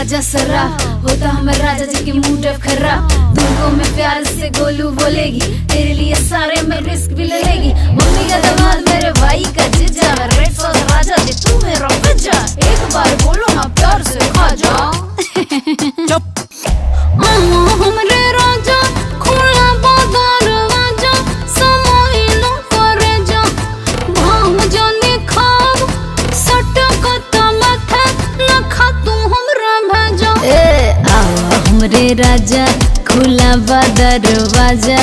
राजा सरा होता हमें राजा जी की मूड खराब। दूंगों में प्यार से गोलू बोलेगी, तेरे लिए सारे में रिस्क भी लेगी। मम्मी का दामाद मेरे भाई का जीजा, रेड सॉस राजा जी तू मेरा पिज्जा। एक बार बोलो ना प्यार से खा जा। हमरे राजा खुला बाजार राजा, समय न करे जा भाव जाने खाब सटकत माथे न खा तू हमरा भेजा। ए आओ हमरे राजा खुला बा दरवाजा,